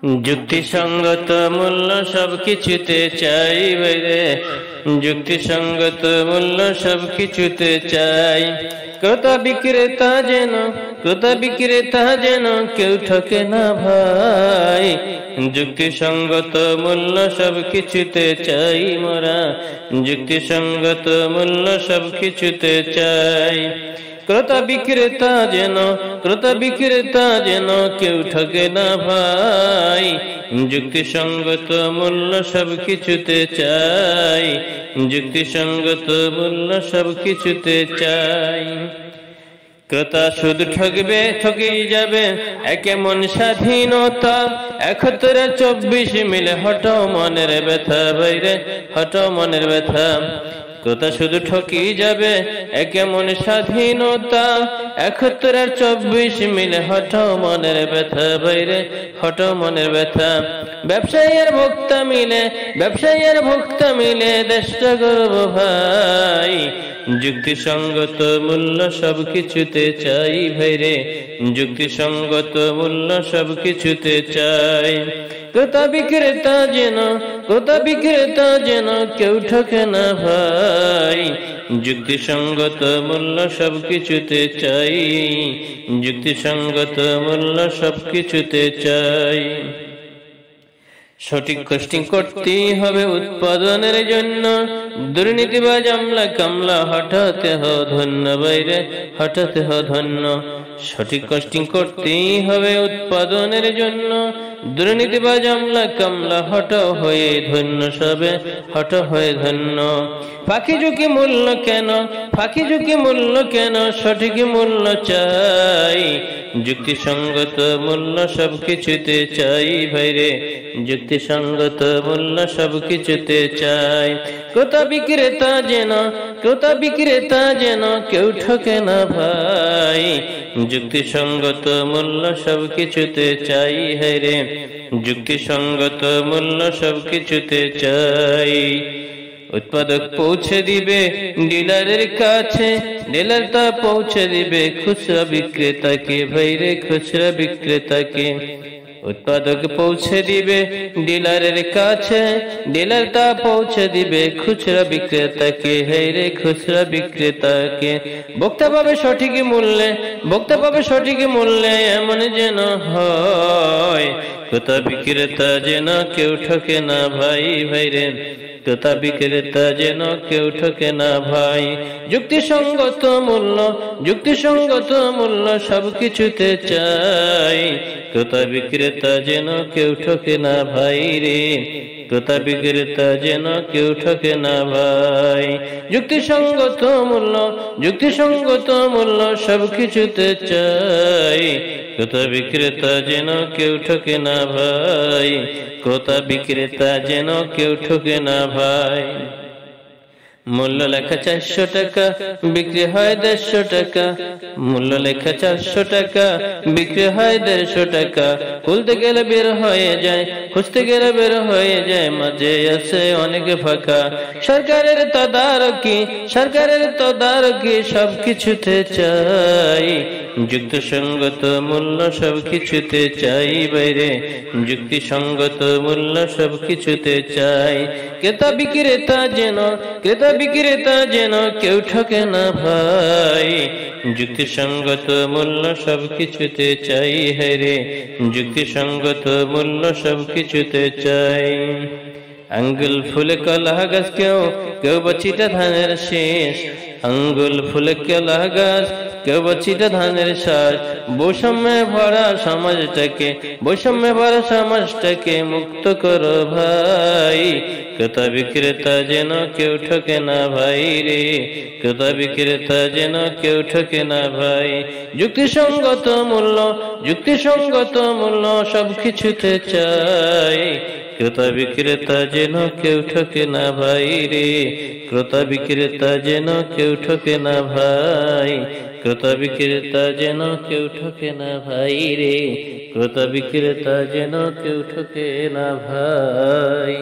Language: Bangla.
যুক্তিসঙ্গত মূল্য সবকিছুতে চাই রে, যুক্তিসঙ্গত মূল্য সবকিছুতে চাই। ক্রেতা বিক্রেতা যেন কেউ ঠকে না ভাই। যুক্তিসঙ্গত মূল্য সবকিছুতে চাই মোরা, যুক্তিসঙ্গত মূল্য সবকিছুতে চাই। ক্রেতা বিক্রেতা যেন কেউ ঠকে না ভাই। যুক্তিসঙ্গত মূল্য সবকিছুতে চাই, যুক্তিসঙ্গত মূল্য সবকিছুতে চাই। ক্রেতা শুধু ঠকবে, ঠকেই যাবে, এমন স্বাধীনতা ৭১-২৪ মিলে হটাও মনের ব্যথা বাইরে, হটাও মনের ব্যথা। ক্রেতা শুধু ঠকি যাবে, এমন স্বাধীনতা ৭১-২৪ মিলে হটাও মনের ব্যথা বাইরে, হটাও মনের ব্যথা। ব্যবসায়ী আর ভোক্তা মিলে দেশটা গর্ব ভাই। যুক্তিসঙ্গত মূল্য সবকিছুতে চাই ভাইরে, যুক্তিসঙ্গত মূল্য সবকিছুতে চাই। ক্রেতা বিক্রেতা যেন কেউ ঠকে না ভাই। যুক্তিসঙ্গত মূল্য সবকিছুতে চাই, যুক্তিসঙ্গত মূল্য সবকিছুতে চাই। সঠিক কস্টিং করতেই হবে উৎপাদনের জন্য, দুর্নীতিবাজ আমলা কামলা হঠাতে হ ধন্য বাইরে, হঠাতে হ ধন্য। সঠিক কস্টিং করতেই হবে উৎপাদনের জন্য, দুর্নীতিবাজ আমলা কামলা হঠাও হয়ে ধন্য সবে, হঠাও হয়ে ধন্য। ফাঁকি ঝুঁকি মূল্য কেন সঠিক মূল্য চাই। যুক্তিসঙ্গত মূল্য সবকিছুতে চাই ভাইরে, যুক্তিসঙ্গত মূল্য সবকিছুতে চাই। ক্রেতা বিক্রেতা যেন কেউ ঠকে না ভাই। যুক্তিসঙ্গত মূল্য সবকিছুতে চাই হায়রে, যুক্তিসঙ্গত মূল্য সবকিছুতে চাই। উৎপাদক পৌঁছে দিবে ডিলারের কাছে, ডিলার তা পৌঁছে দিবে খুচরা বিক্রেতাকে ভাইরে, খুচরা বিক্রেতাকে। উৎপাদক পৌঁছে দিবে ডিলারের কাছে, ডিলার তা পৌঁছে দিবে খুচরা বিক্রেতাকে হায়রে, খুচরা বিক্রেতাকে। ভোক্তা পাবে সঠিক মূল্যে এমন যেন হয়। ক্রেতা বিক্রেতা যেন কেউ ঠকে না ভাই ভাইরে, ক্রেতা বিক্রেতা যেন কেউ ঠকে না ভাই। যুক্তিসঙ্গত মূল্য সবকিছুতে চাই। ক্রেতা বিক্রেতা যেন কেউ ঠকে না ভাই রে, ক্রেতা বিক্রেতা যেন কেউ ঠকে না ভাই। যুক্তিসঙ্গত মূল্য সবকিছুতে চাই। ক্রেতা বিক্রেতা যেন কেউ ঠকে না ভাই, ক্রেতা বিক্রেতা যেন কেউ ঠকে না ভাই। মূল্য লেখা ৪০০ টাকা, বিক্রি হয় ১৫০ টাকা। মূল্য লেখা ৪০০ টাকা, বিক্রি হয় ১৫০ টাকা। খুলতে গেলে বের হয়ে যায়, খুঁজতে গেলে বের হয়ে যায়, মাঝে আছে অনেক ফাঁকা। সরকারের তদারকি সবকিছুতে চাই। যুক্তিসঙ্গত মূল্য সবকিছুতে চাই বাইরে, যুক্তিসঙ্গত মূল্য সবকিছুতে চাই। ক্রেতা বিক্রেতা যেন কেউ ঠকে না ভাই। যুক্তিসঙ্গত মূল্য সবকিছুতে চাই হায়রে, যুক্তিসঙ্গত মূল্য সবকিছুতে চাই। আঙ্গুল ফুলে কলা গাছ, কেউ বচিটা ধানের শেষ। আঙ্গুল ফুলে কলা গাছ, কেউ বচিটা ধানের শ্বাস। বৈষম্যে ভরা সমাজটাকে মুক্ত করো ভাই। ক্রেতা বিক্রেতা যেন কেউ ঠকে না ভাই রে, ক্রেতা বিক্রেতা যেন কেউ ঠকে না ভাই। যুক্তিসঙ্গত মূল্য সবকিছুতে চাই। ক্রেতা বিক্রেতা যেন কেউ ঠকে না ভাই রে, ক্রেতা বিক্রেতা যেন কেউ ঠকে না ভাই। ক্রেতা বিক্রেতা যেন কেউ ঠকে না ভাই রে, ক্রেতা বিক্রেতা যেন কেউ ঠকে না ভাই।